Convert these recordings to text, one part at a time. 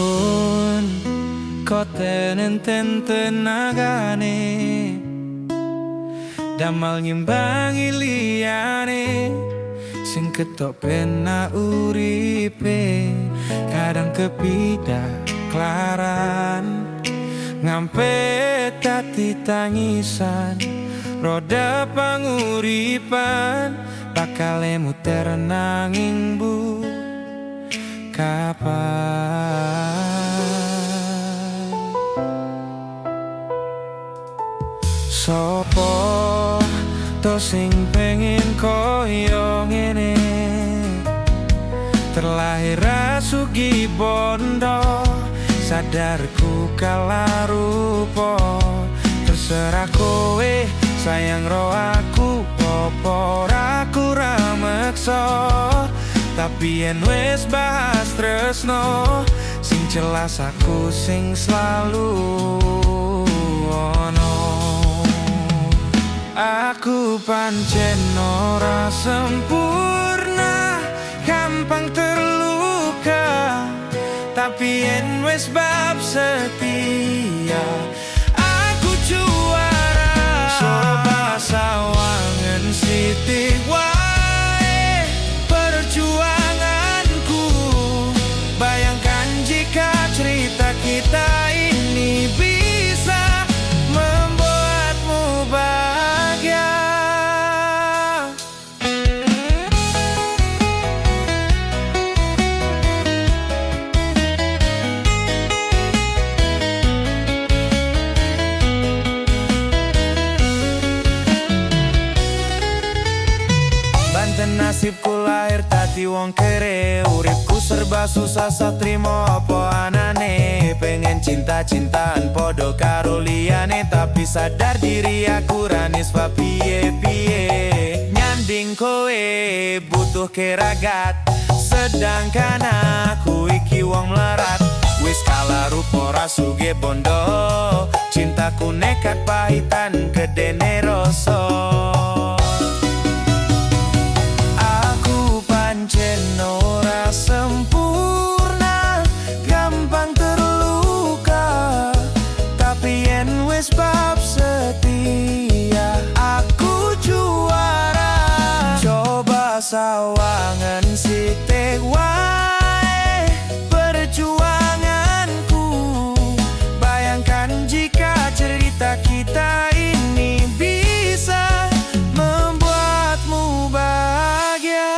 pun kau tenen tenagane damal ngimbangi liyane sing ketok pena uripe kadang kepidah klaran ngampe tati tangisan roda panguripan bakal muter nanging bu kapan sopo to sing pengen koyo ngene terlahir rasugi bondo sadarku kala rupo terserah kowe sayang ro aku popo aku ramekso tapi yen wis bahas tresno sing jelas aku sing selalu ono aku pancen ora sempurna gampang terluka tapi yen wis bab setia aku juara coba sawangan sithik wae perjuanganku bayangkan jika cerita kita ini bisa membuatmu bahagia. Nasibku lahir tadi wong kere uripku serba susah satrimo apa anane pengen cinta-cintaan podo karo liyane tapi sadar diri aku ranis fa piye-piye nyanding kowe butuh keragat sedangkan aku iki wong melarat wis kala rupo rasuge bondo cintaku nekat pahitan kedene rasa pancen ora sempurna gampang terluka tapi yen wis bab setia aku juara coba sawangan sithik wae perjuanganku bayangkan jika cerita kita ini bisa membuatmu bahagia.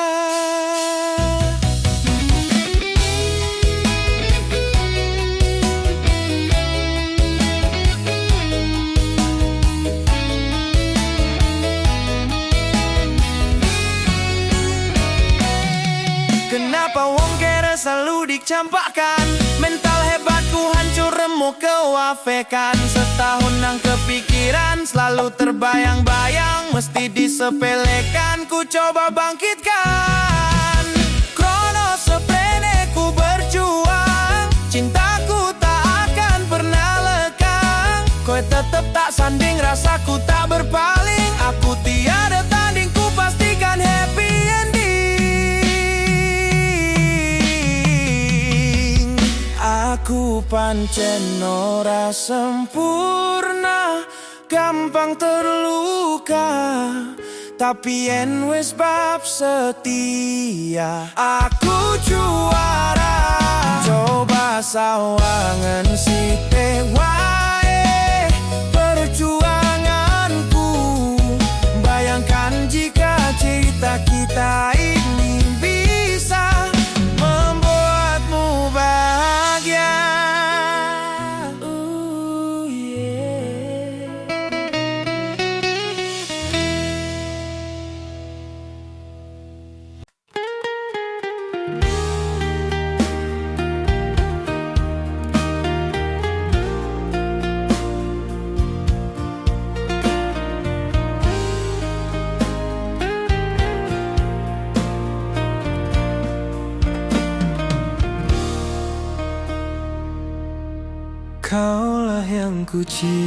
Kenapa wong kere selalu dicampakkan mental hebatku hancur remuk kewafekan setahun nang kepikiran selalu terbayang-bayang mesti disepelekan ku coba bangkitkan krono seplene ku berjuang cintaku tak akan pernah lekang kowe tetep tak sanding rasaku tak berpaling aku tiada tanding ku pastikan happy ending. Aku pancen ora sempurna gampang terluka tapi yen wis bab setia aku juara coba sawangan sithik wae perjuanganku bayangkan jika cerita kita ini bisa membuatmu bahagia. Kaulah yang ku cinta,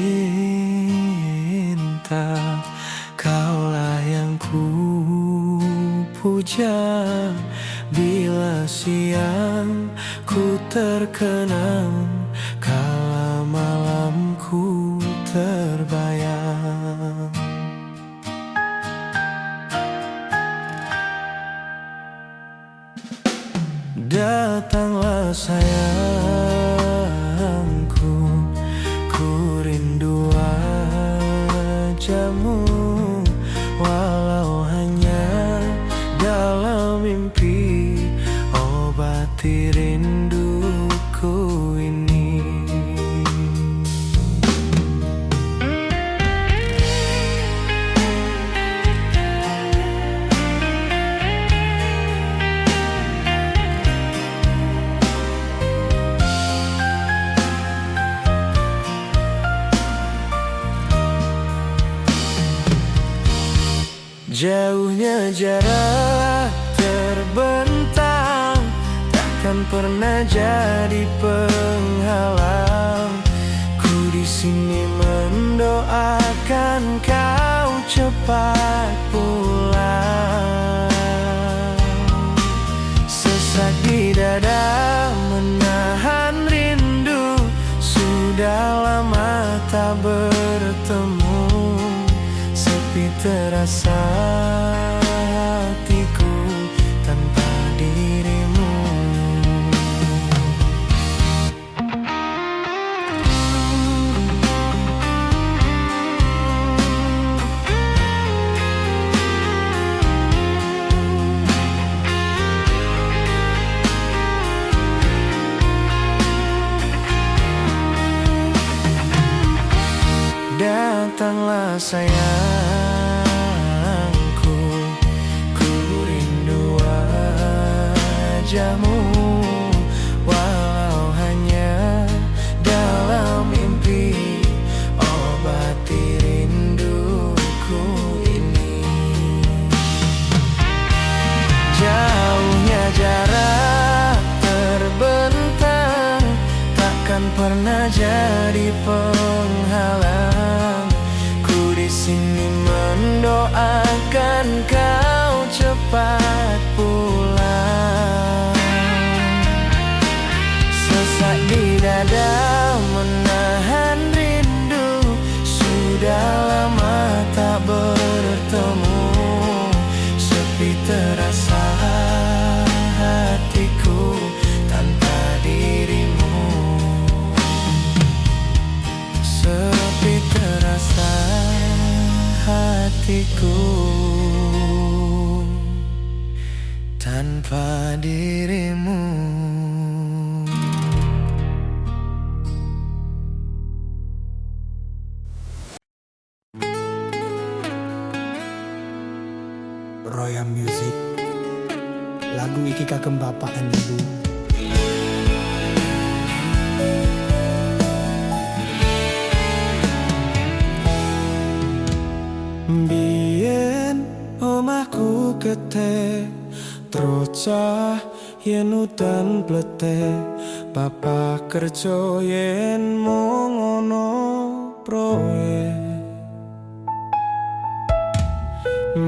kaulah yang ku puja. Bila siang Ku terkenang kala malamku terbayang. Datanglah sayangku, ku rindu wajahmu, walau hanya dalam mimpi, obati rinduku ini. Jauhnya jarak terbentang, takkan pernah jadi penghalang. Ku di sini mendoakan kau cepat pulang. Sesak di dada menahan rindu, sudah lama tak bertemu. Sepi terasa hatiku tanpa dirimu. Datanglah sayangku, ku rindu wajahmu, walau hanya dalam mimpi, obati rinduku ini. Jauhnya jarak terbentang, takkan pernah jadi penghalang. Sini mendoakan kau cepat pulang. Sesak di dada menahan rindu, sudah lama tak bertemu. Sepi terasa hatiku tanpa dirimu. Sepi terasa hatiku tanpa dirimu. Roya Music, lagu iki kagem bapak dan ibu. Biyen omahku kete trocah yen udan plete, bapak kerja yen mung ono proyek.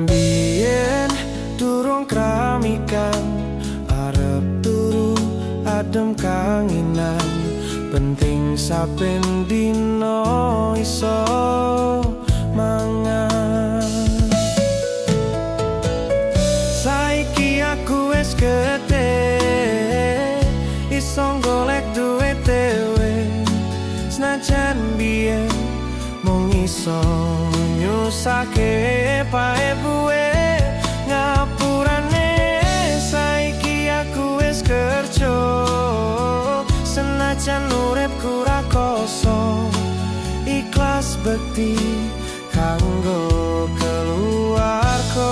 Biyen durung kramikan, arep turu adem kanginan, penting saben dino iso mangan. Saiki aku wis gede, iso golek duit dhewe, senajan biyen mung iso nyusake pae buwe ngapurane. Saiki aku wis kerja, senajan uripku ra kosong, ikhlas bekti kanggo keluarga.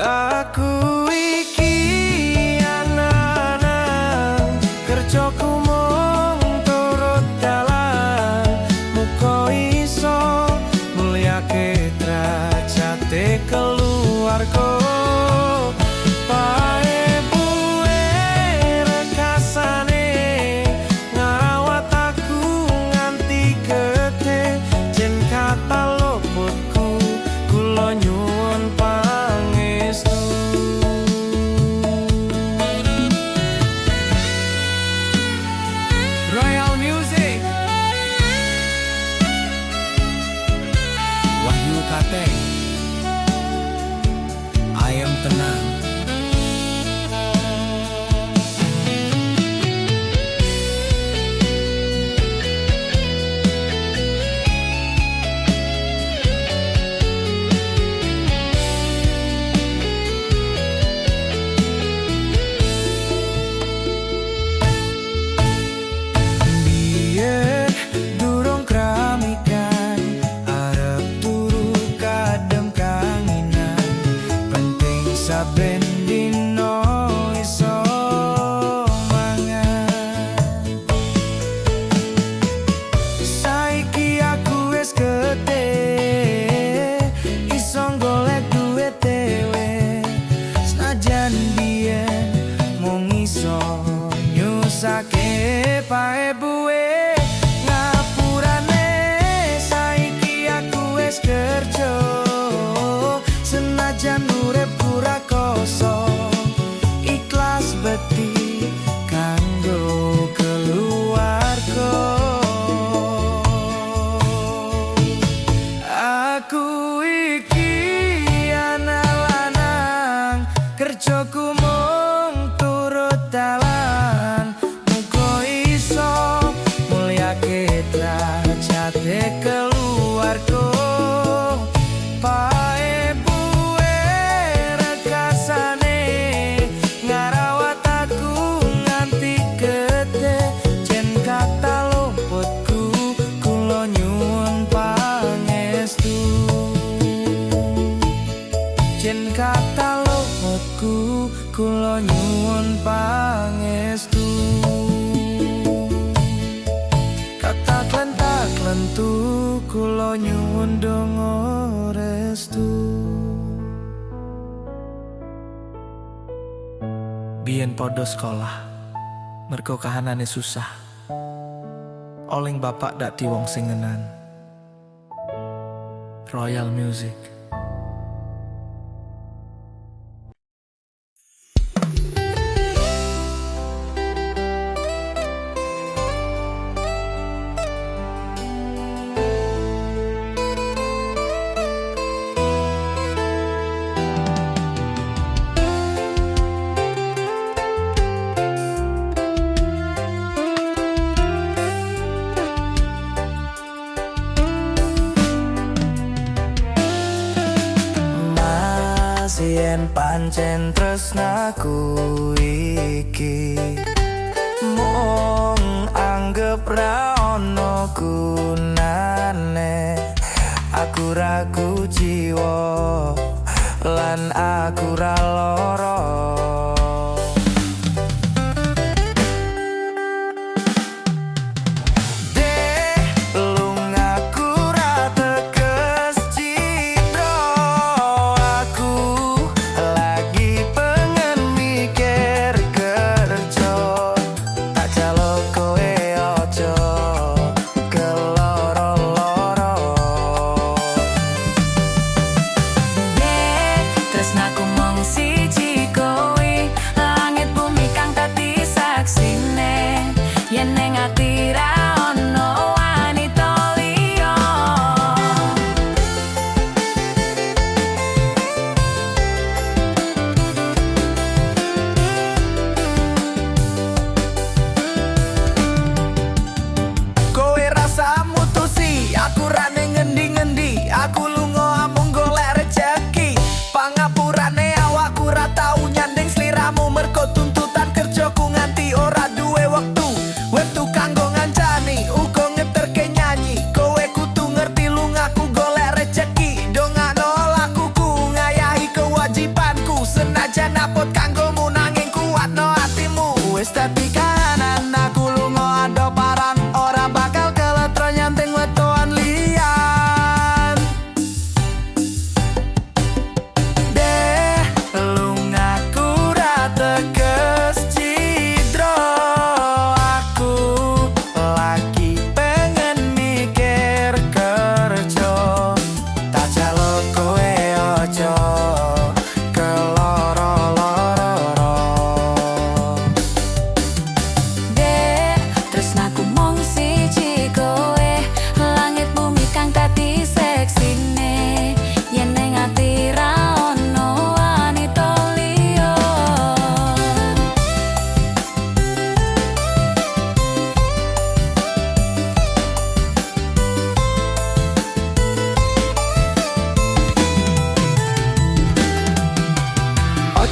Aku iki anak-anak, kerjaku mung turut dalan, muga iso mulyake derajate keluarga. Gede ngurusake pae buwe ngapurane saiki aku wis kerja senajan uripku ra kosong ikhlas beti kanggo keluarga aku iki anak lanang kerjaku mung turut dalan muga iso mulyake derajate keluarga pae buwe rekasane ngarawat aku nganti gede jen kata lumputku kula nyuwun pangestu jen kata lumputku kula nyuwun pangestu kata klentak-klentu kula nyuwun donga restu biyen padha sekolah mergo kahanane susah oling bapak dadi wong sing ngenan Royal Music. Yen pancen tresnaku iki mung anggep ra ono gunane aku ragu jiwa lan aku ra lara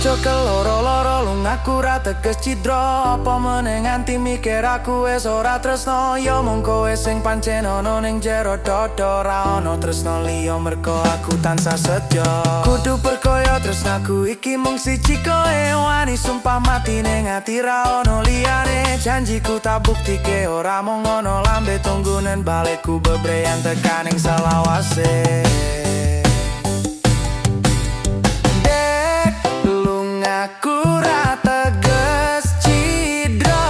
Ojo keloro-loro lungaku ra teges cidra apa meneh nganti mikir aku wis ora tresno ya mung kowe sing pancen ono ning jero dodo ra ono tresno liya mergo aku tansah setya kudu perkaya tresnaku iki mung siji kowe wani sumpah mati ning ati ra ono liyane janjiku tak buktike ora mung ono lambe tunggunen balikku bebreyan tekaning selawase aku ra teges cidra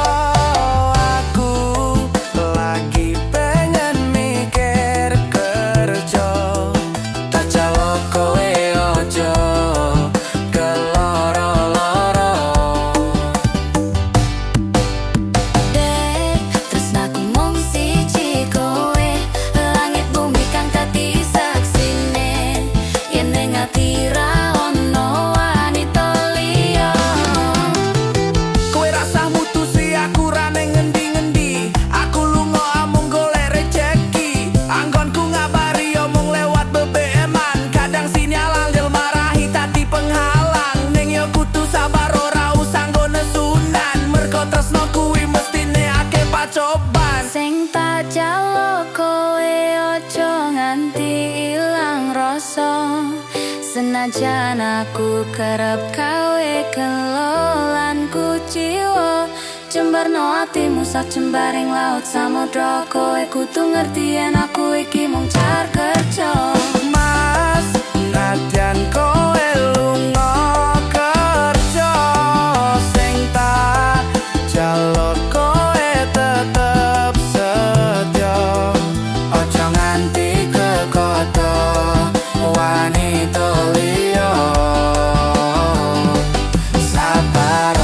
kerep kawe kelolan kuciwa jembarno atimu sak jembaring laut samudra kowe kudu ngerti yen aku iki mung car kerja Mas nadyan kowe lunga kerja sing tak jaluk kowe tetep setya ojo nganti kekodo wanita liya sabar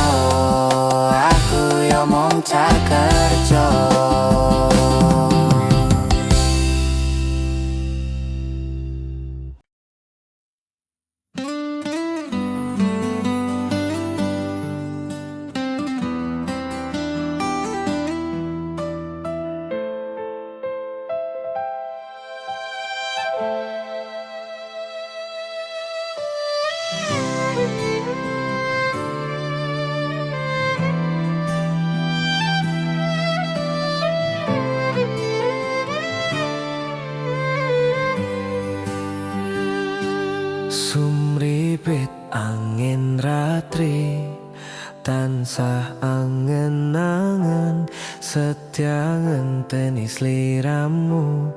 aku yo mung car kerja Sumripit angin ratri tansah angen-angen setya ngenteni sliramu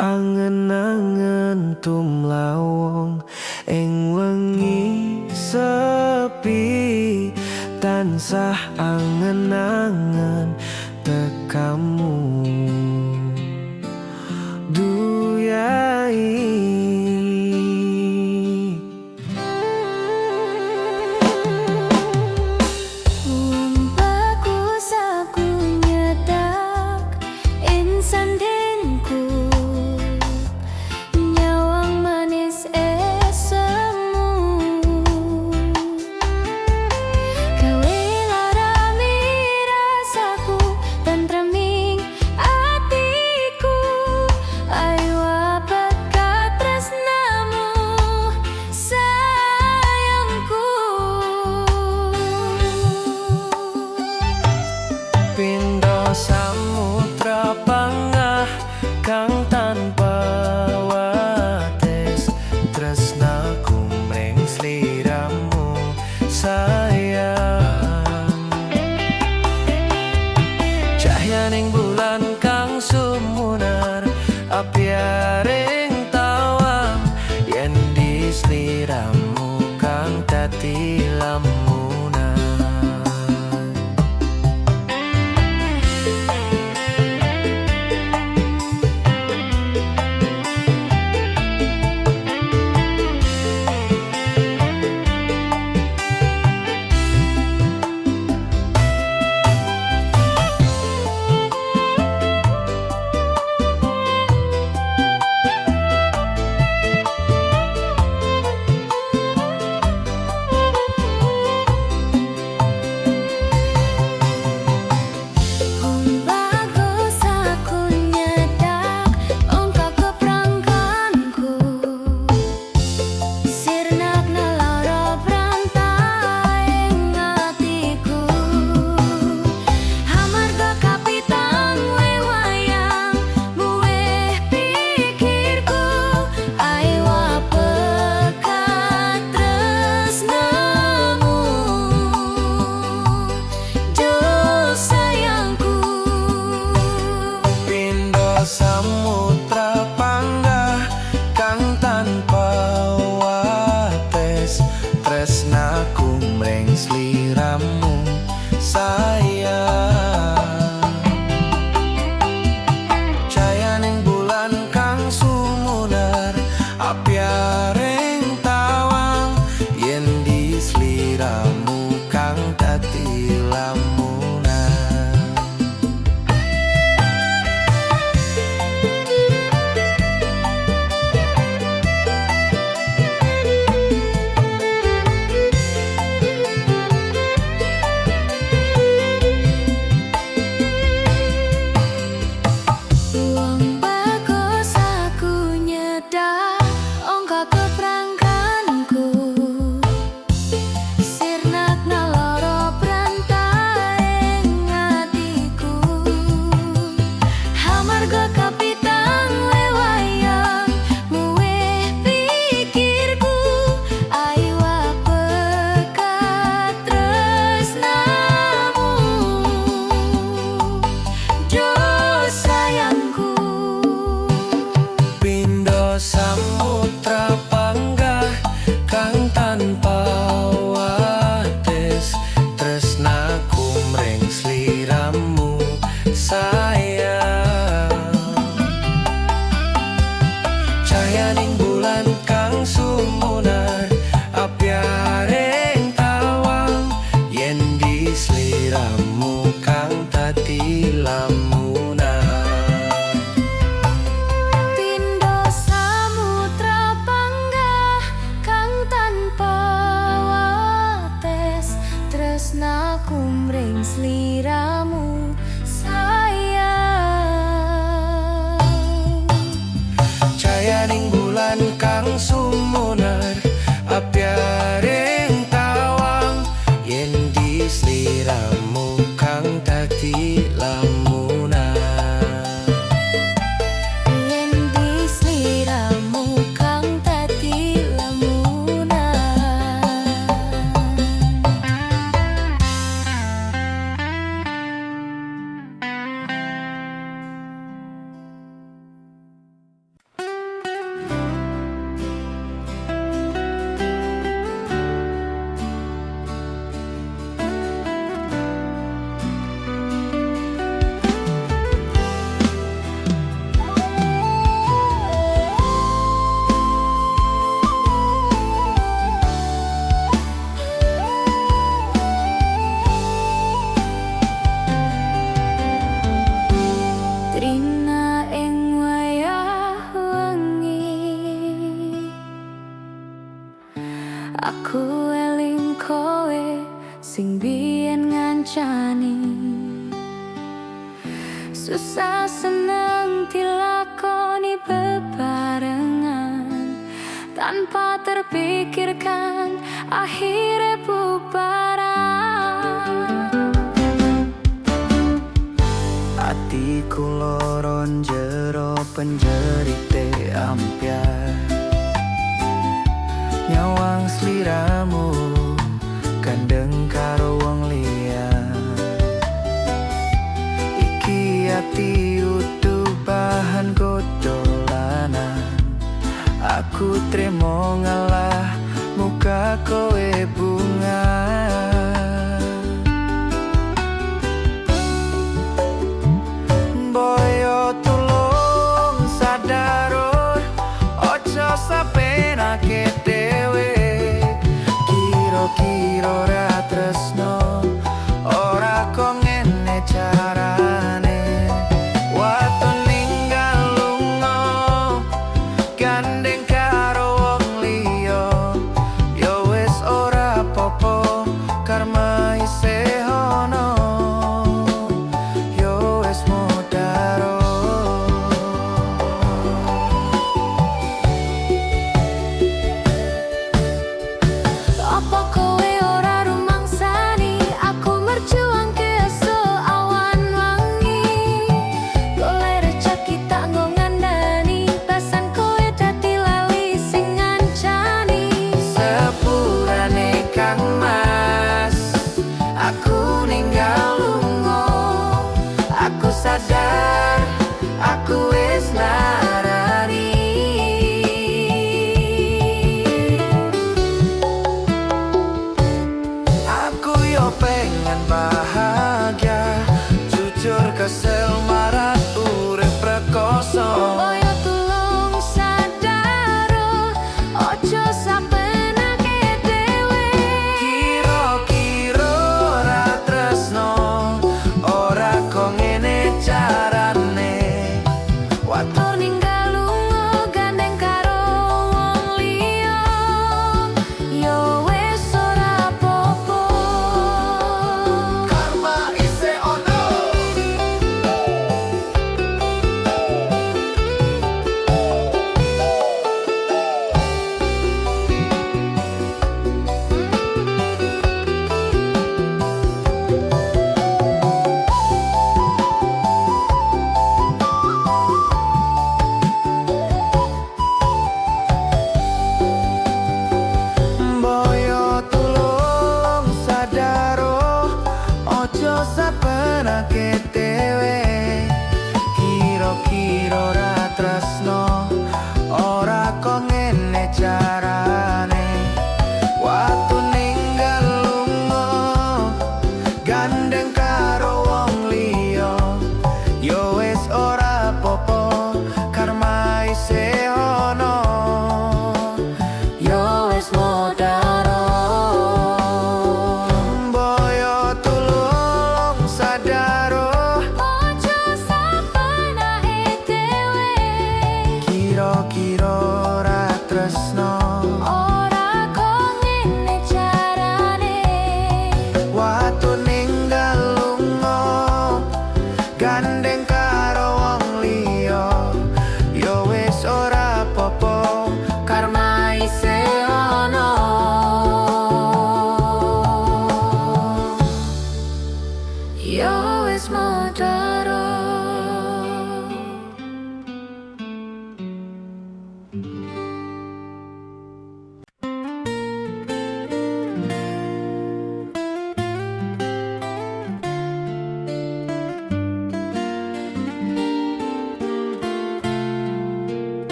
angen-angen tumlawong ing wengi sepi tansah angen-angen tekamu duyai samudra pangah kang tanpa wates tresnaku mring sliramu sayang cahyaning bulan kang sumunar apiaring tawang yen di sliramu kang dadi lamunan samudra panggah kang tanpa wates tresnaku mring sliramu sayang cayaning bulan kang sumunar apiaring tawang yen di sliramu kang dadi lamunan tresnaku mring sliramu sayang. Cayaning bulan kang sumunar apyaring tawang yen di sliramu kang dadi lamunan. Yen di sliramu kang dadi lamunan. Trina ing wayah wengi aku eling kowe sing biyen ngancani susah seneng dilakoni bebarengan tanpa terpikirkan akhirnya bubaran. Atiku loron jero penjerite ampiar nyawang sliramu gandeng karo wong liya. Iki ati utuh bahan godolanan aku trimo ngalah muka kowe bunga. Boyo tulung sadaro ojo sapenake dhewe kira-kira ra tresno ora kok ngene carane waton ninggal lunga gandeng karo wong liya ya wis ora apa-apa karma isih ono ya wis modaro. Apa kowe ora rumangsani aku merjuangke esuk awan wangi golek rezeki tak nggo ngandani pesan kowe dadi lali sing ngancani Sepurane Kang Mas aku ninggal lunga aku sadar aku wis larani. Aku yo pengen bahagia jujur kesel marah urip rekoso. Boyo tulung sadaro ojo sapenake dhewe Kira-kira ra tresno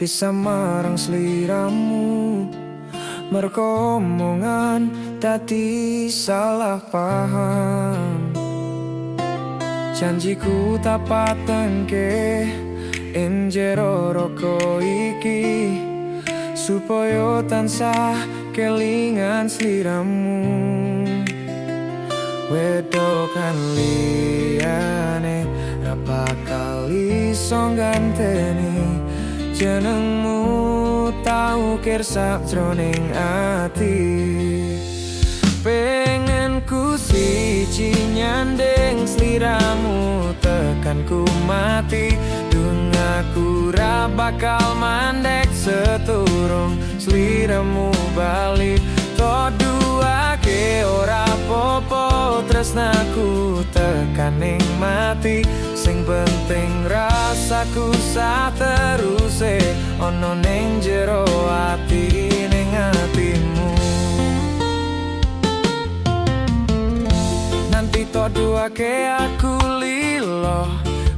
bisa marang sliramu. Merko omongan dadi salah paham. Janjiku tak patengke ing jero roko iki, supaya tansah kelingan sliramu. Wedokan liyane ra bakal iso ganteni jenengmu, tau kirsak jroning ati. Pengen ku siji nyandeng sliramu, tekan ku mati. Dung aku ra bakal mandek seturung sliramu bali. Toduake ora popo tresnaku tekan ning mati. Sing penting rasaku sateruse ono ning jero ati, ning atimu. Nanti toduake aku lilo,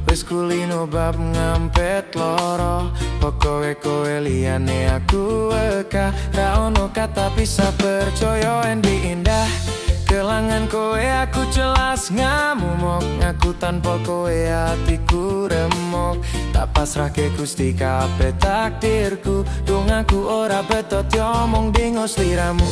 wis kulino bab ngampet loro. Pokoke kowe liyane aku eka, ra ono kata bisa percaya endi indah. Kelangan kowe aku jelas ngamumok, ngaku tanpa kowe hatiku remok. Tak pasrahke Gusti kabeh takdirku, dung aku ora betot omong dingo sliramu.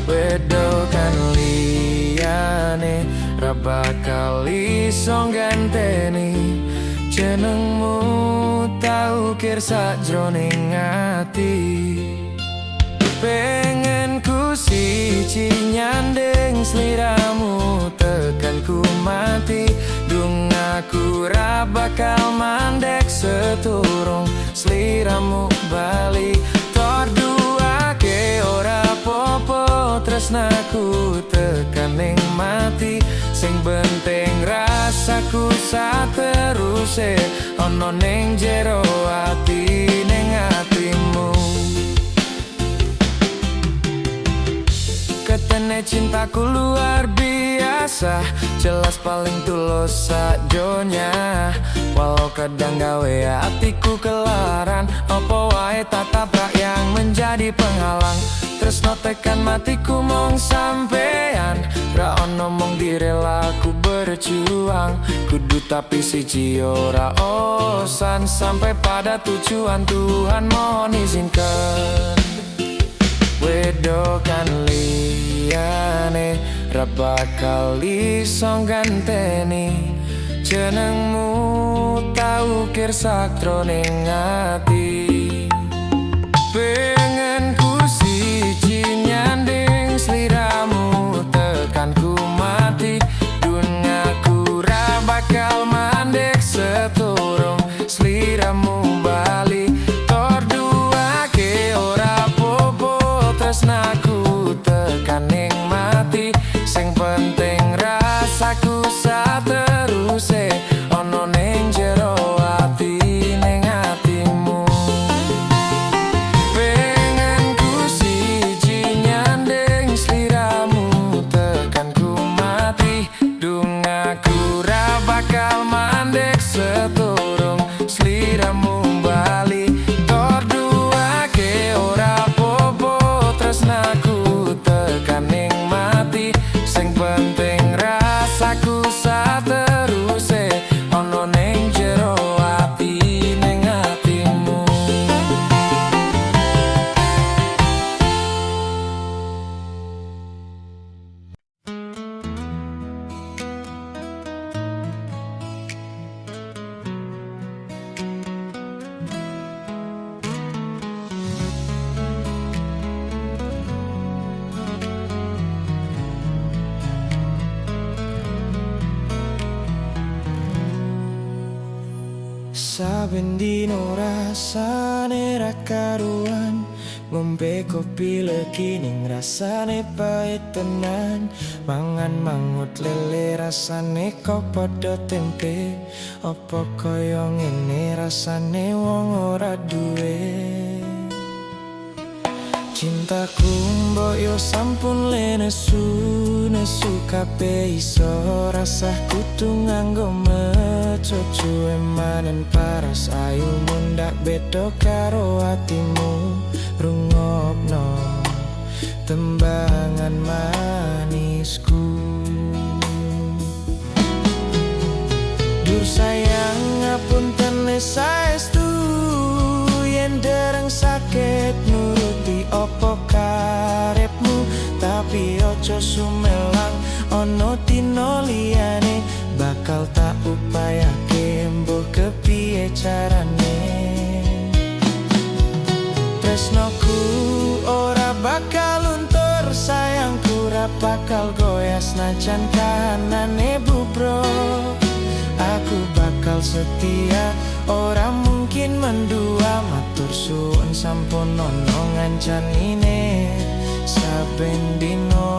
Wedokan liyane ra bakal iso ganteni jenengmu, tau kirsak jroning ati. Pengen ku siji nyandeng sliramu, tekan ku mati. Dung aku ra bakal mandek seturung sliramu bali. Toduake ora popo tresnaku tekan ning mati. Sing penting rasaku sateruse ono ning jero ati, ning atimu. Ketene cintaku luar biasa, jelas paling tulus sadonya. Walau kadang gawe hatiku kelaran, opo wae tatap yang menjadi penghalang. Tresno tekan matiku mong sampean, ra ono mong direlaku berjuang. Kudu tapi siji ora osan, sampai pada tujuan Tuhan mohon izinkan. Wedokan liyane ra bakal iso ganteni jenengmu, tau kirsak jroning ati. Pengen ku siji nyandeng sliramu, tekan ku mati. Dun aku ra bakal mandek seturung sliramu bali. Toduake ora popo tresnaku tekan ning mati. Sing penting rasaku sateruse ono ning jero ati, ning atimu. Pengen ku siji nyandeng sliramu, tekan ku mati. Dung aku ra bakal mandek seturung sliramu bali. Toduake ora popo tresnaku tekan ning mati. Sing penting rasaku sateruse ono ning jero ati, ning atimu. Saben dino rasane ra karuan, ngombe kopi legi ning rasane pait tenan. Mangan mangut lele rasane kok padha tempe. Apa kaya ngene rasane wong ora duwe. Cintaku mbok yo sampun le nesu kabeh iso rasah kudu nganggo mecocu emanen paras ayu mundak beda karo atimu rungokno tembangan manisku. Dur sayang ngapunten saestu yen dereng sakit nuruti opo karepmu, tapi ojo sumelang ono dino liyane bakal tak upayake mbuh kepiye carane. Tresnoku ora bakal luntur, sayangku ora bakal goyah senajan kahanane bubro. Aku bakal setia, ora mungkin mendua. Matur suwun sampun ono ngancanine saben dino.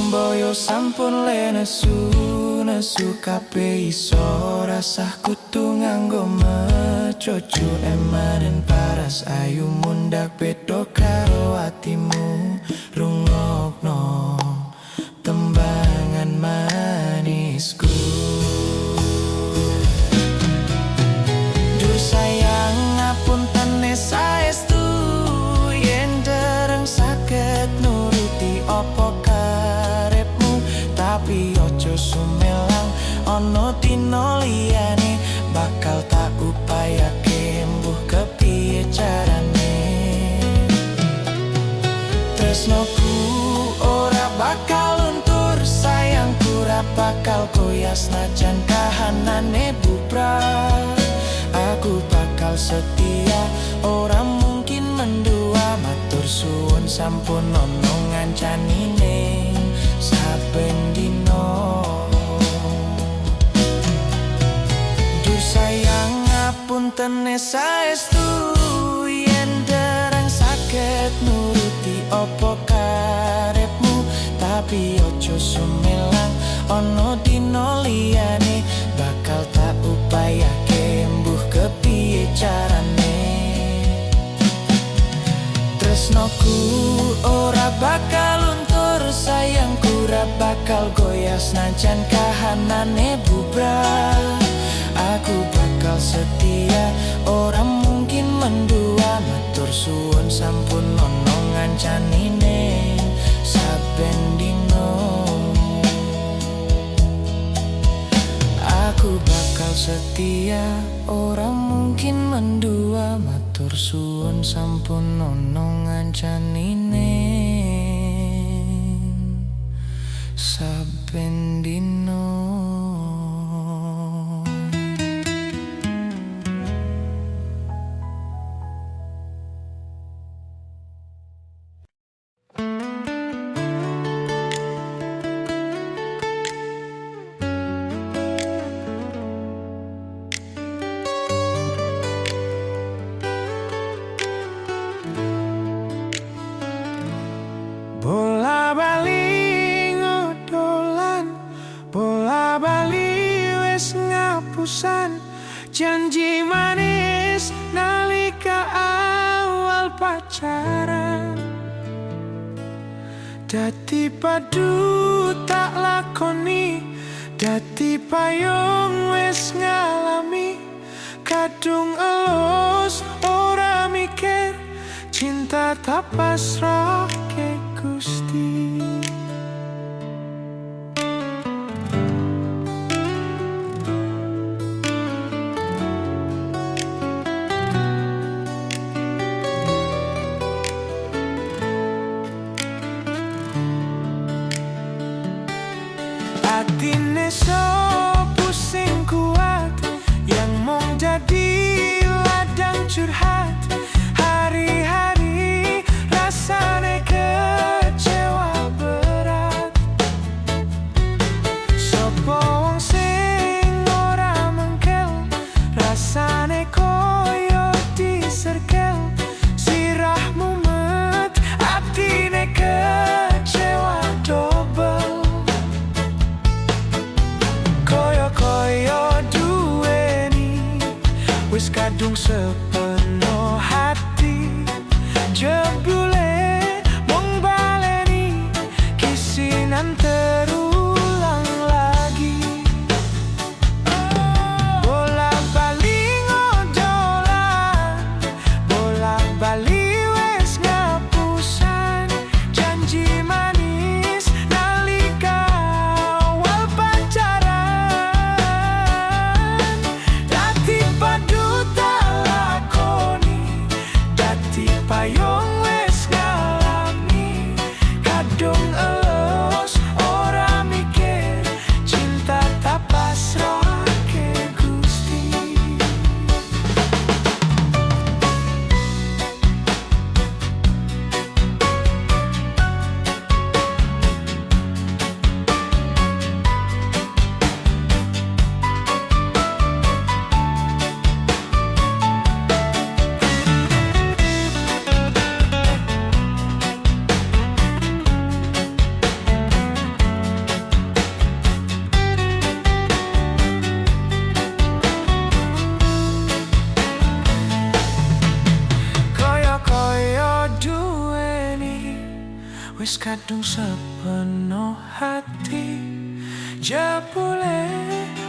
Boyo sampun le nesu kabeh iso rasah kudu nganggo mecocu emanen paras ayu mundak beda karo atimu rungokno tembangan manisku. Dur sayang ngapunten saestu yen dereng saged nuruti opo tapi ojo sumelang ono dino liyane bakal tak upayake mbuh kepiye carane. Tresnoku ora bakal luntur, sayangku ora bakal goyah senajan kahanane bubrah. Aku bakal setia, ora mungkin mendua. Matur suwun sampun ono ngancanine saben dino. Dur sayang ngapunten saestu yen dereng saged nuruti opo karepmu, tapi ojo sumelang ono dino liyane bakal tak upayake mbuh kepiye carane. Tresnoku ora bakal luntur, sayangku ora bakal goyah senajan kahanane bubrah. Aku bakal setia, ora mungkin mendua. Matur suwun sampun ono ngancanine saben dino. Aku bakal setia, ora mungkin mendua. Matur suwun sampun ono ngancanine saben dino. Bola bali ngodolan, bola bali wis ngapusan. Janji manis nalika awal pacaran, dadi padu tak lakoni, dadi payung wis ngalami. Kadung elus ora mikir, cinta tak pasrah ke Gusti. Atine so pusing kuat, yang mong jadi ladang curhat. Hari-hari rasane ke wis kadung sepenuh hati. Jebule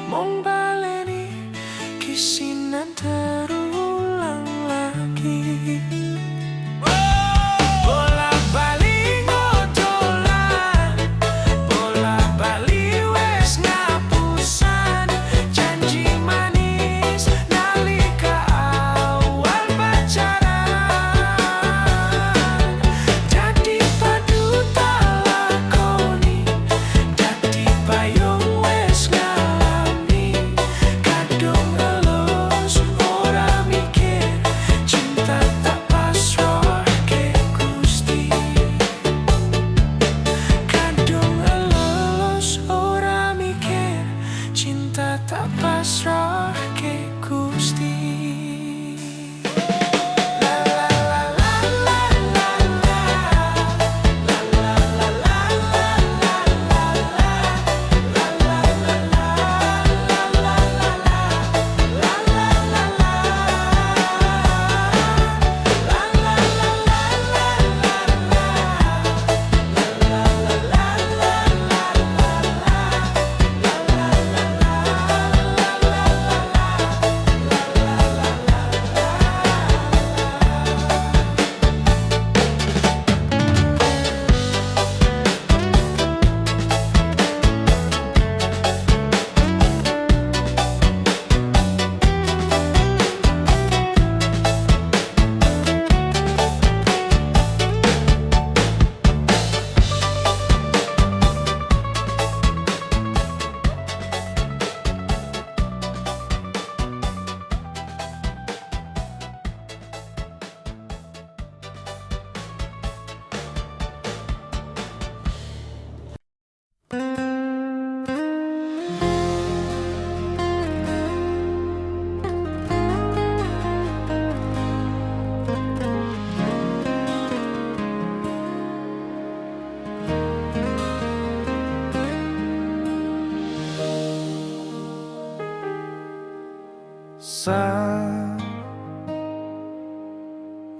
mong baleni kisinan terulang lagi. Bolak-balik ngodolan, bolak-balik wis ngapusan janji manis nalika awal pacaran. Dadi padu tak lakoni, dadi payung wis ngalami. Kadung elus ora mikir, cinta tak pasrah ke Gusti. Kadung elus ora mikir, cinta tak pasrah ke Gusti.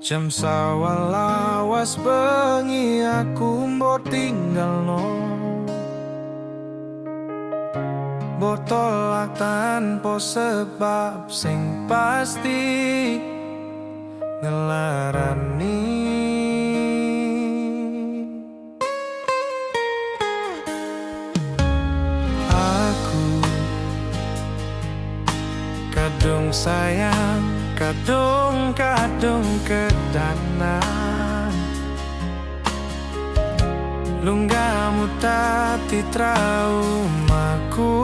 Jam sawal lawas bengi aku mbok tinggalno, botol tanpa sebab sing pasti ngelarani. Aku kadung sayang, kadung kedanan, lunggamu tati traumaku.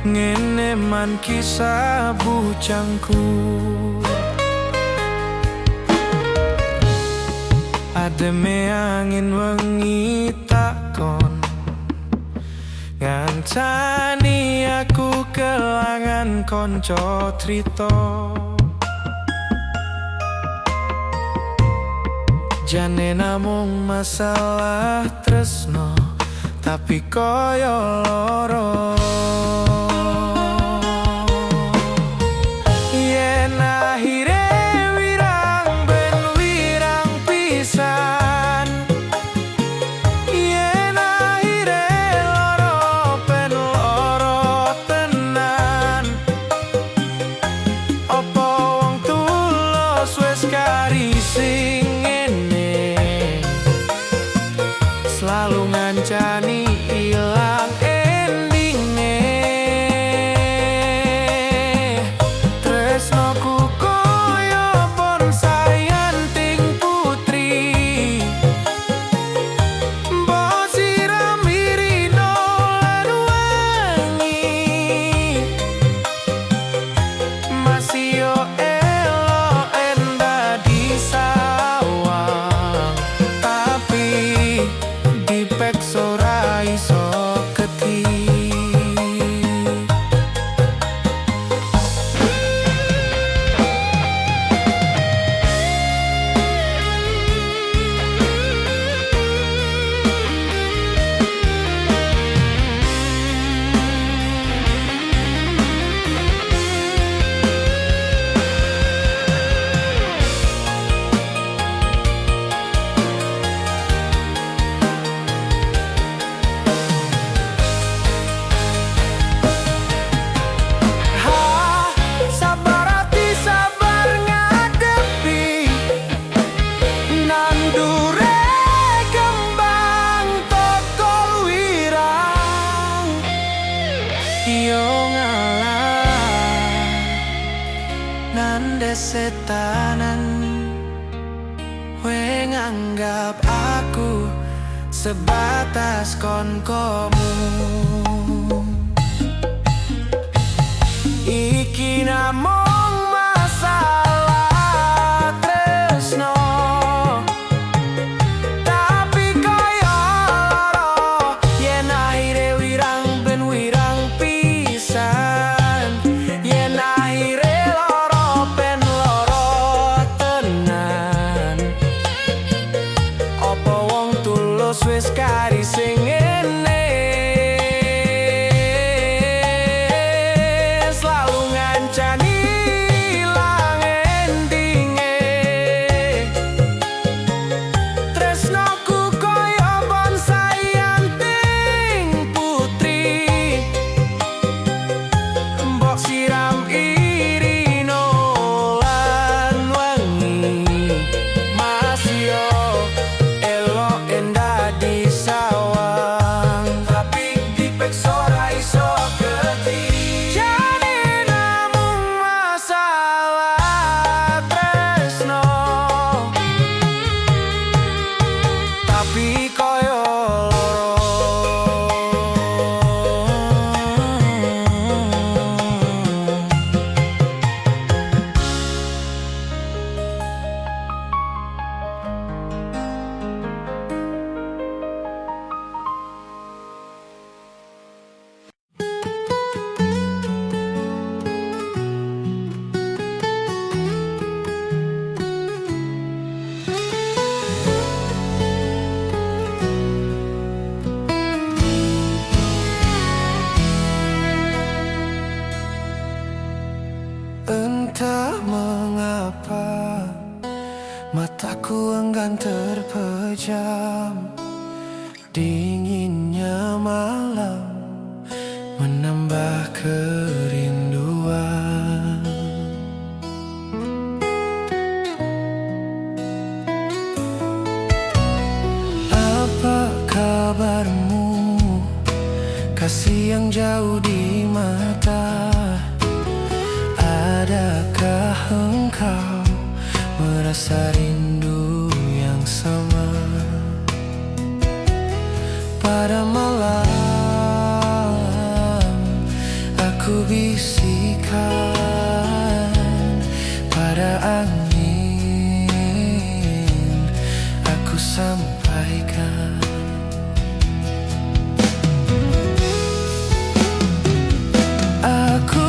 Ngene man kisah bujangku, ademe angin wengi takon ngancani aku kelangan konco trito. Jane namung masalah tresno, tapi koyo loro. Yen akhire wirang ben wirang pisan, yen akhire loro ben loro tenan. Opo wong tulus wis karising ngene, selalu ngancani ilang endinge. nganggap aku sebatas konkomu. Iki namung masalah tresno, tapi kaya lara yen akhire wirang ben wirang pisan. Yen akhire lara ben lara tenan. Apa wong tulus wis kari sing ngene? Selalu ngancani ilang endinge. Tresnoku koyo bonsai anting putri, mbok siram irino lan wengi. Masih elok endah disawang, tapi dipeksa ora iso geti. Jane namung masalah tresno, tapi koyo loro. Entah mengapa mataku enggan terpejam. Dinginnya malam menambah kerinduan. Apa kabarmu, kasih yang jauh di mata? Adakah engkau merasa rindu yang sama? Pada malam aku bisikan, pada angin aku sampaikan. Aku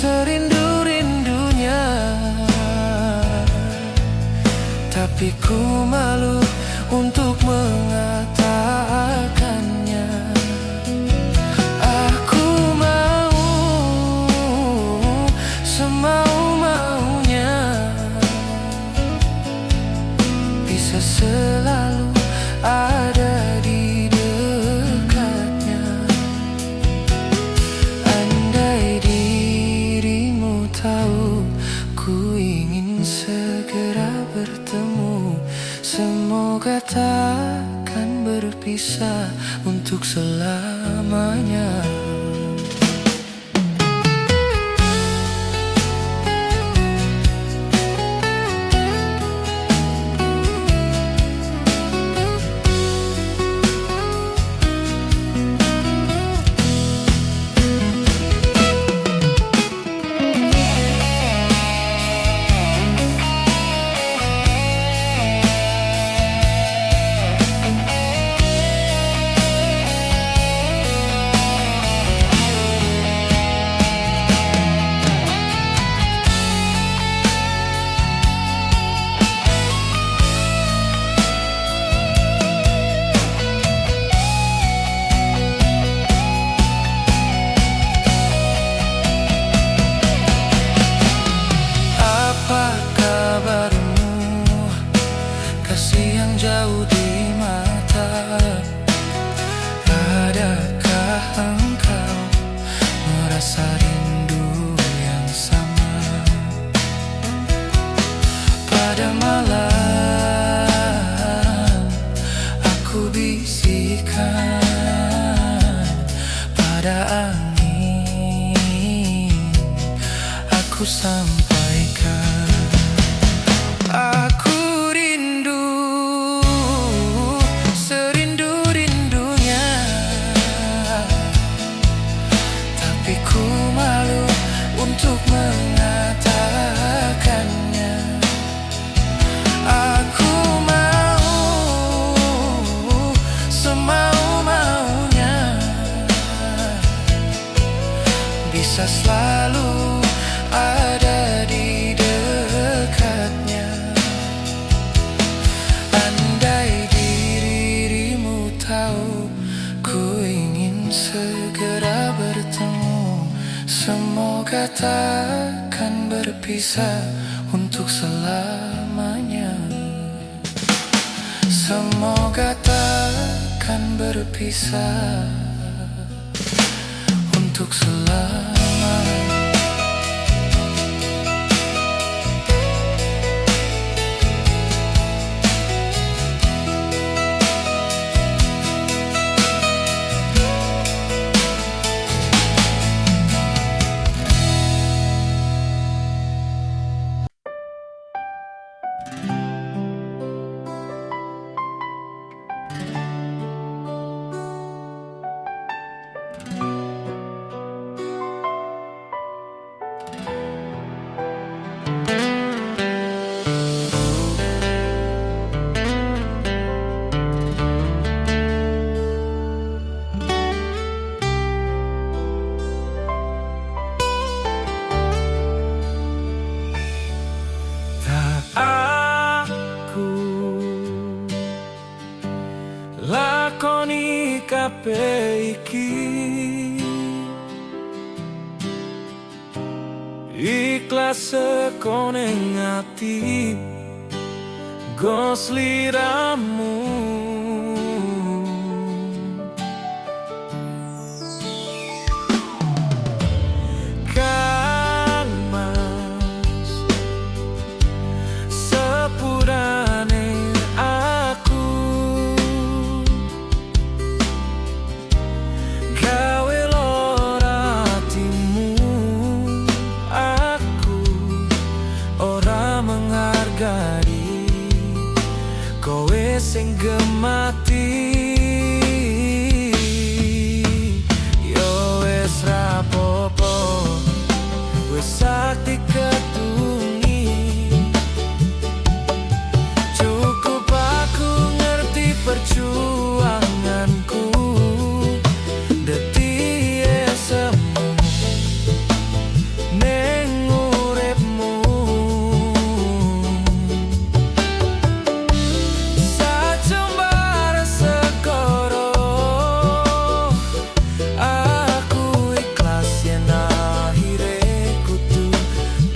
serindu-rindunya, tapi ku malu untuk mengatakannya. Aku mau semau-maunya, bisa selalu ada di dekatnya. Andai dirimu tahu ku ingin segera bertemu, semoga takkan berpisah untuk selamanya. jauh di mata. Adakah engkau merasa rindu yang sama? Pada malam aku bisikan, pada angin aku sampaikan. Semoga takkan berpisah untuk selamanya. Semoga takkan berpisah untuk selamanya. Lakoni kabeh iki ikhlas saka ning ati go sliramu. Kang Mas sepurane aku gawe lara atimu. Aku ora menghargai kowe sing gemati. Yo wis rapopo, wis sakti ketungi. Cukup aku ngerti perjuanganku. Detik semu ning uripmu. Sajembar segara aku ikhlas yen akhire kudu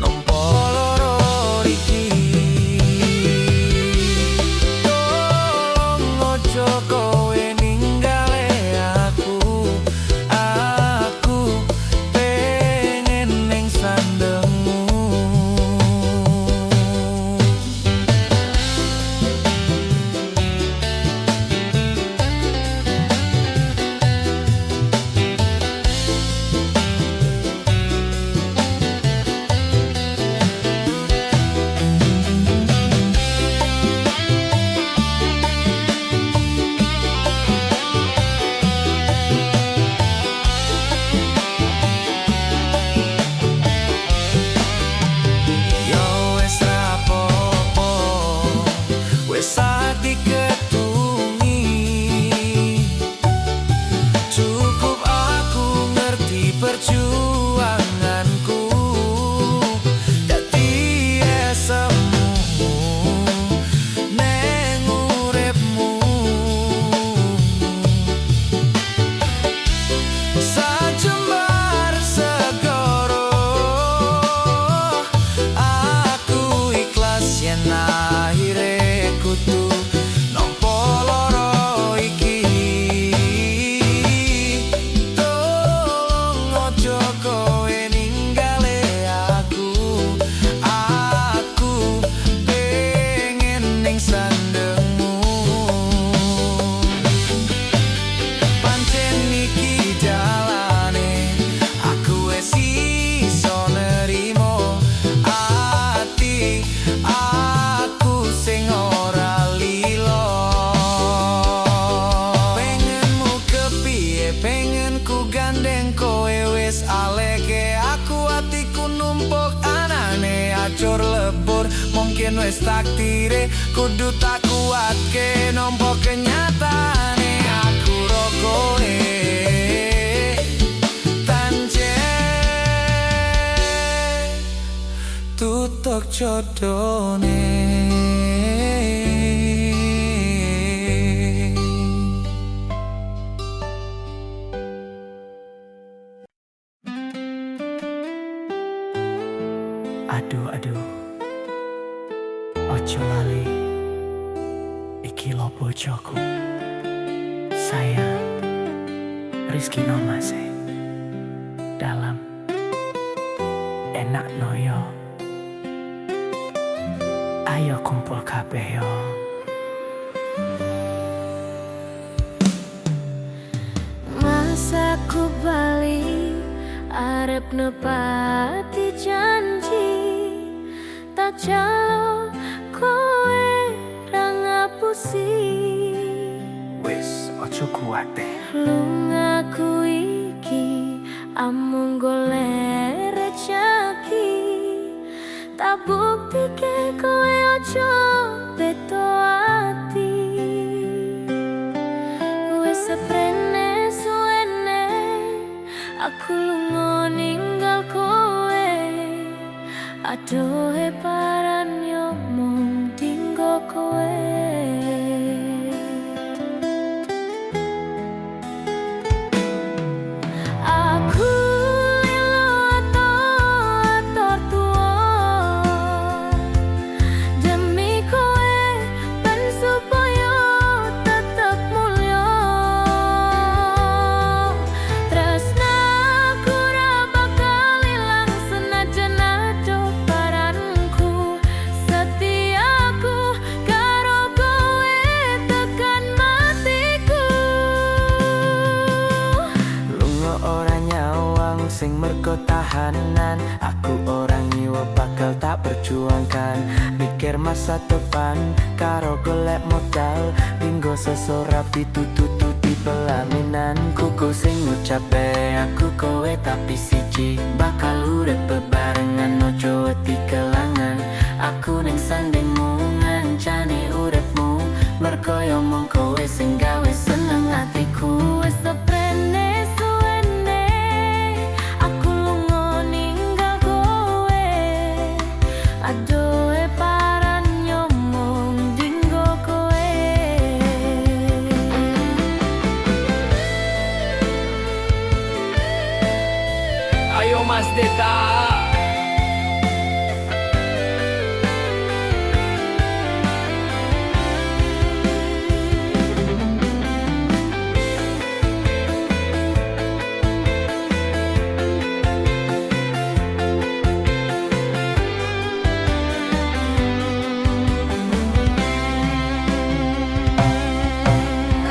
nampa lara iki. Tolong ojo kowe ninggale aku. Aku pengen ning sandengmu. Yo wis rapopo, wis sakti ketungi. Cukup aku ngerti perjuanganku. Dadi esemu neng uripmu. Sajembar segara aku ikhlas yen akhire kudu nampa lara iki. Tolong ojo kowe ninggale aku. Aku pengen ning sandengmu. Pancen iki jalane aku wis iso nerimo. Ati aku sing ora lilo. Pengenmu kepiye, pengenku gandeng kowe wis aleke. Aku atiku numpuk anane acur lebur. Mungkin wis takdire kudu tak kuatke nampa kenyataane. Aku ro kowe tancen tutuk jodone. Ojo lali, iki lo bojoku. Sayang, Rizky Nomase dalam enak noyo. Ayo kumpul kabeh yo. Masa ku bali arep nepati janji, tak jalo kowe ra ngapusi. Wis ojo kuwate. Lungaku iki amung golek rejeki, tak buktike kowe ojo beto ati. Wis seprene suwene aku lunga ninggal kowe, adohe paran yo mung dinggo kowe. Aku lilo ator tuwa demi kowe ben supaya tetep mulya. Tresnaku ra bakal ilang senajan ado paranku. Setiaku karo kowe tekan matiku. Lunga ora nyawang sing mergo tahanan. Aku orang nyiwa bakal tak perjuangkan. Mikir masa depan karo golek modal. Dinggo sesora pitututu di pelaminan. Kuku sing ngucape aku kowe tapi siji. Bakal urip bebarengan ojo wedi kelangan. Aku ning sandingmu ngancani uripmu. Mergo yo mung kowe sing gawe seneng atiku. Wis seprene suwene aku lunga ninggal kowe, adohe paran yo mung dinggo kowe. Ayo Mas Deta.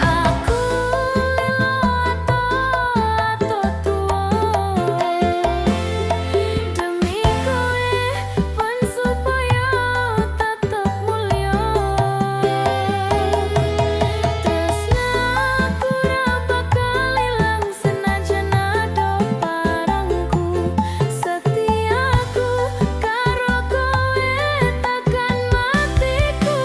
Aku lilo ator tuwa demi kowe ben supaya tetep mulya. Tresnaku ra bakal ilang senajan ado parangku. Setiaku karo kowe tekan matiku.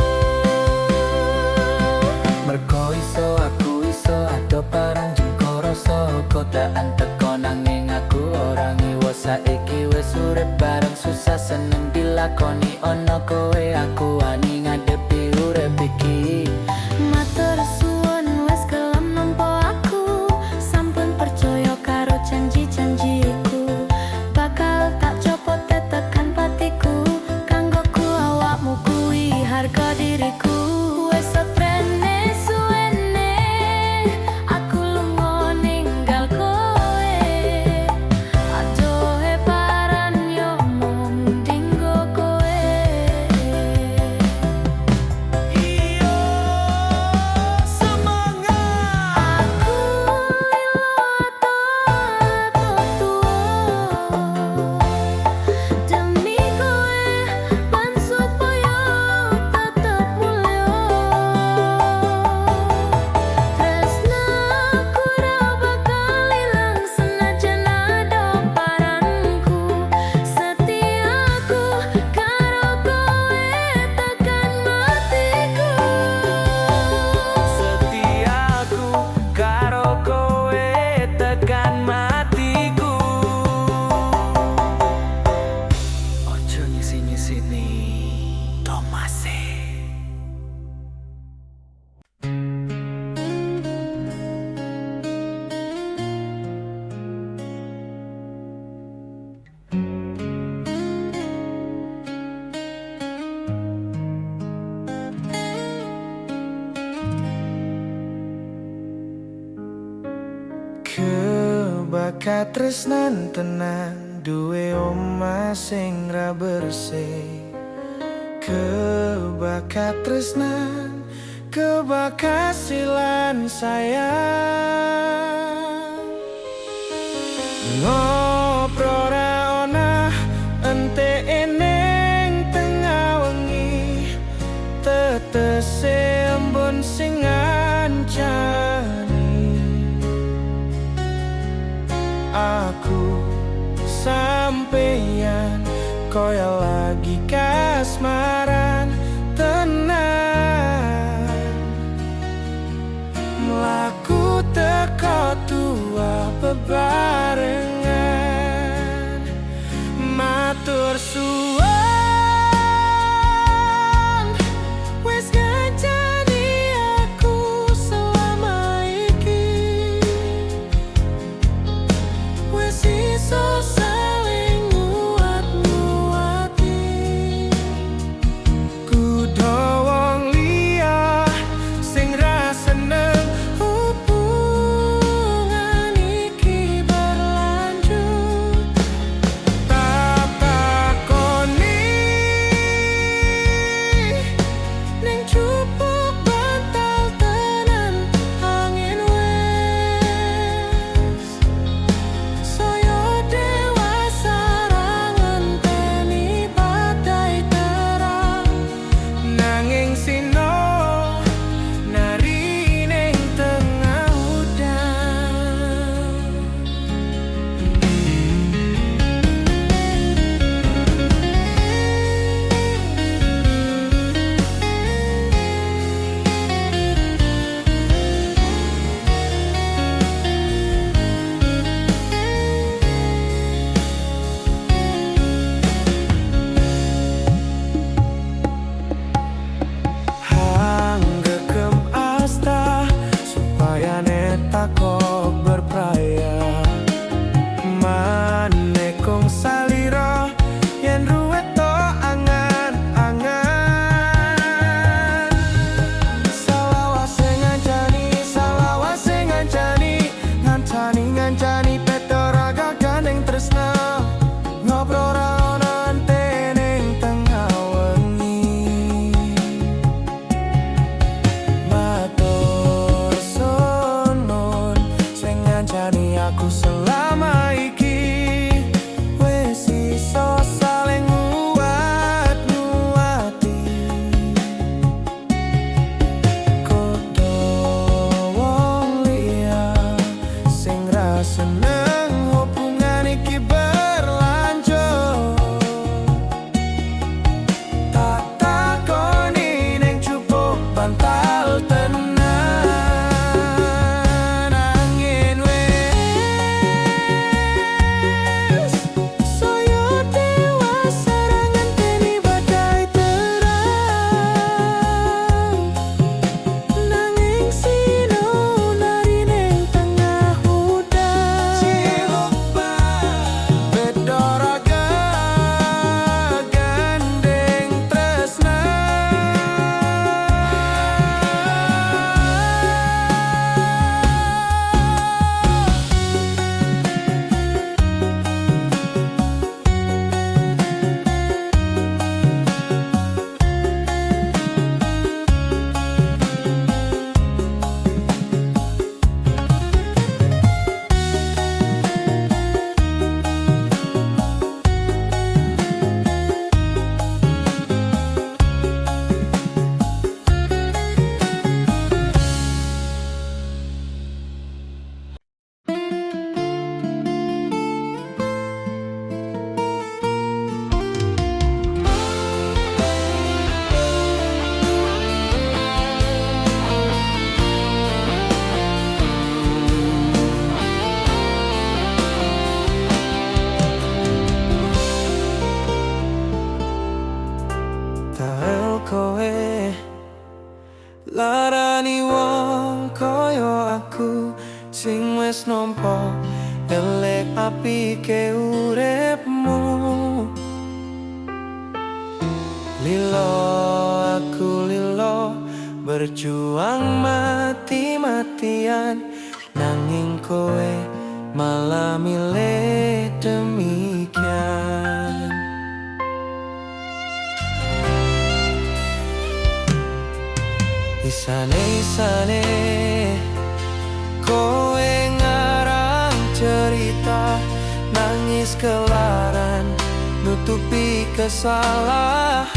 Mergo iso aku iso ado parang jengko rasa. Godaan teko nanging aku ora ngiwa. Saiki wis urip bareng susah seneng dilakoni. Ono kowe aku wani ngadepi urip iki. Matur suwun wis gelem nampa aku. Sampun percaya karo janji-janjiku. Bakal tak copot tekan patiku. Kanggoku awakmu kuwi harga diriku. Wis seprene suwene aku lunga ninggal kowe, adohe paran yo mung dinggo kowe. katresnan tenan duwe omah sing ra bersih. Kebakat tresnan, kebakasilan sayang. Ngobrol ra ona ente eneng tengah wengi, tetese embun sing ngancani aku sampeyan koyo lagi kasmaran tenan. Mlaku teko tua bebarengan, matur suwun wis ngancani aku selama iki, wis iso saling nguat-nguati. Kudu wong liya sing ra seneng hubungan iki berlanjut. Tak takoni ning cupuk bantal tenan angin wes saya dewasa ra ngenteni badai terang, nanging sino nari ning tengah udan. Hanggekem asta supaya neta kok berpraya, manekung salira yen ruwet to angan-angan. Salawase ngancani ngancani petara gagandeng tresna. Ngobrol ra ono ente ning tengah wengi, matur suwun sing ngancani aku selama iki, wis iso saling nguat-nguati. Kudu wong liya sing ra seneng hubungan iki berlanjut. Tak takoni ning cupuk bantal tenan angin wes saya dewasa ra ngenteni badai terang, nanging sino nari ning tengah udan. Bedora gandeng tresna. Tael kowe larani wong koyo aku sing wis nampa elek apike uripmu. Lilo aku lilo berjuang mati-matian, nanging kowe malah milih demikian. Isane kowe ngarang cerita, nangis kelaran nutupi kesalahan.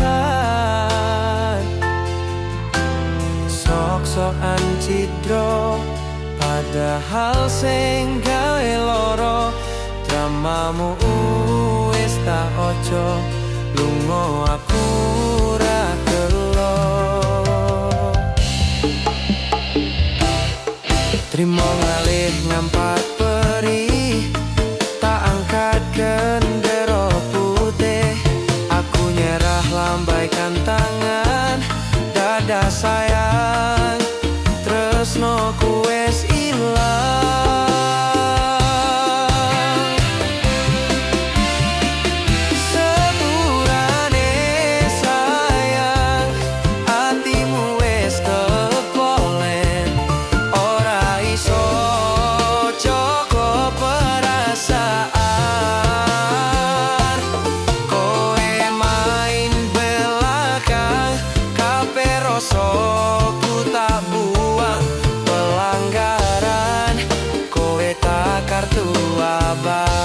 Sok-sokan cidro padahal sing gawe loro, dramamu wis tak ojo, lunga aku ra gelo. Trimo ngalih ngampat perih, tak angkat gendera putih. Aku nyerah lambaikan tangan, dada sayang, tresnoku wis ilang. Sepurane sayang, atimu wis kepolen, ora iso joko perasaan. Kowe main belakang, kabeh rasaku tak buang. Pelanggaran, kowe tak kartu abang.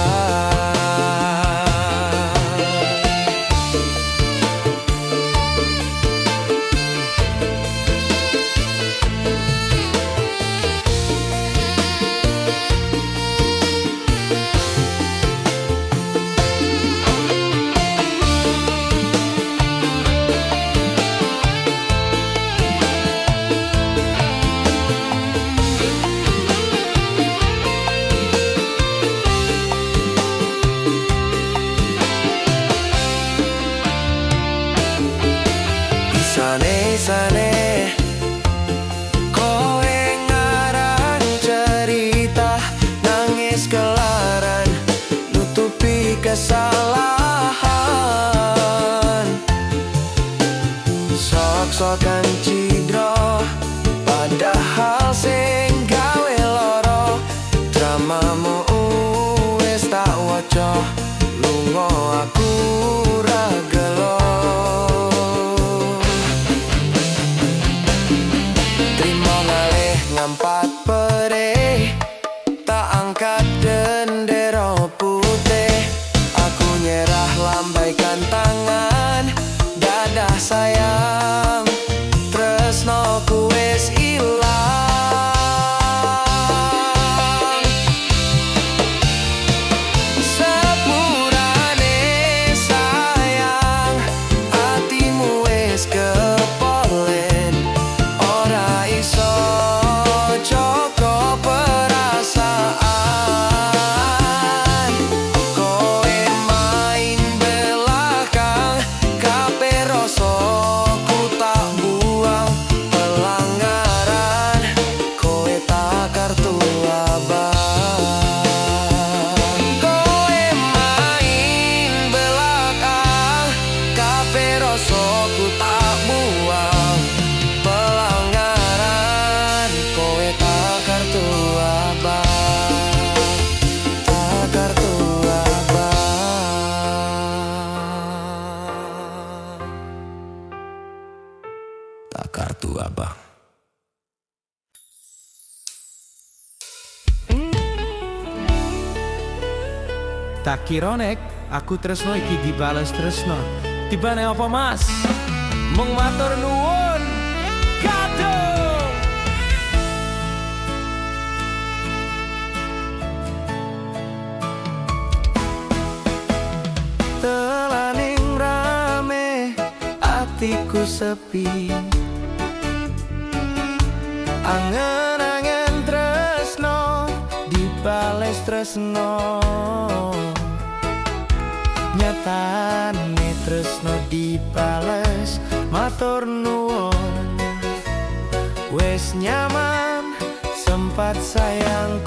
Sane kowe ngarang cerita, nangis kelaran nutupi kesalahan. Sok-sokan cidro padahal sing gawe loro, dramamu wis tak waca, lunga aku ra gelo. Ngampat perih, tak angkat gendera putih. Aku nyerah lambaikan tangan, dadah sayang, tresnoku wis ilang. Sepurane sayang, atimu wis kepolen, ora iso joko perasaan. Kowe main belakang, kabeh rasaku tak buang. Pelanggaran, kowe tak kartu abang. Kowe main belakang, kabeh rasaku tak buang. Pelanggaran, kowe tak kartu abang, tak kartu abang, tak kartu abang. Tak kira nek aku tresno iki dibales tresno, tibane apa mas? Mung matur nuwun kadung. Telaning rame, atiku sepi, angen-angen tresno dibales tresno. Nyatane tresno dibales, matur nuwun. Wes nyaman, sempat sayang.